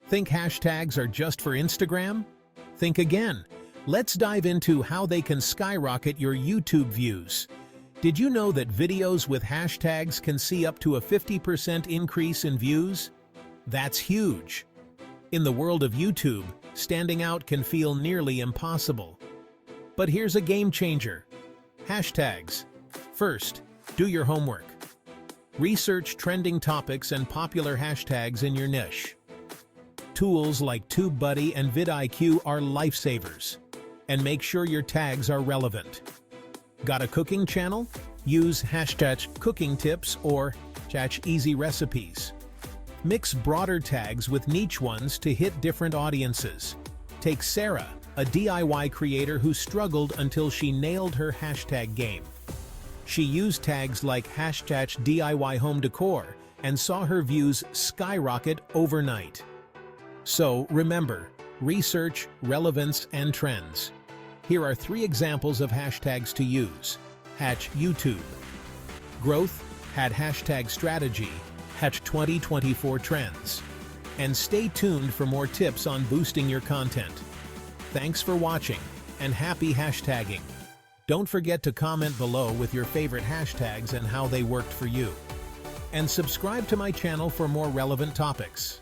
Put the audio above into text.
Think hashtags are just for Instagram? Think again. Let's dive into how they can skyrocket your YouTube views. Did you know that videos with hashtags can see up to a 50% increase in views? That's huge. In the world of YouTube, standing out can feel nearly impossible. But here's a game changer. Hashtags. First, do your homework. Research trending topics and popular hashtags in your niche. Tools like TubeBuddy and vidIQ are lifesavers. And make sure your tags are relevant. Got a cooking channel? Use hashtag cooking tips or #easy recipes. Mix broader tags with niche ones to hit different audiences. Take Sarah, a DIY creator who struggled until she nailed her hashtag game. She used tags like hashtag DIY home decor and saw her views skyrocket overnight. So remember, research, relevance, and trends. Here are 3 examples of hashtags to use. #YouTube. Growth had hashtag strategy, #2024 trends. And stay tuned for more tips on boosting your content. Thanks for watching, and happy hashtagging. Don't forget to comment below with your favorite hashtags and how they worked for you. And subscribe to my channel for more relevant topics.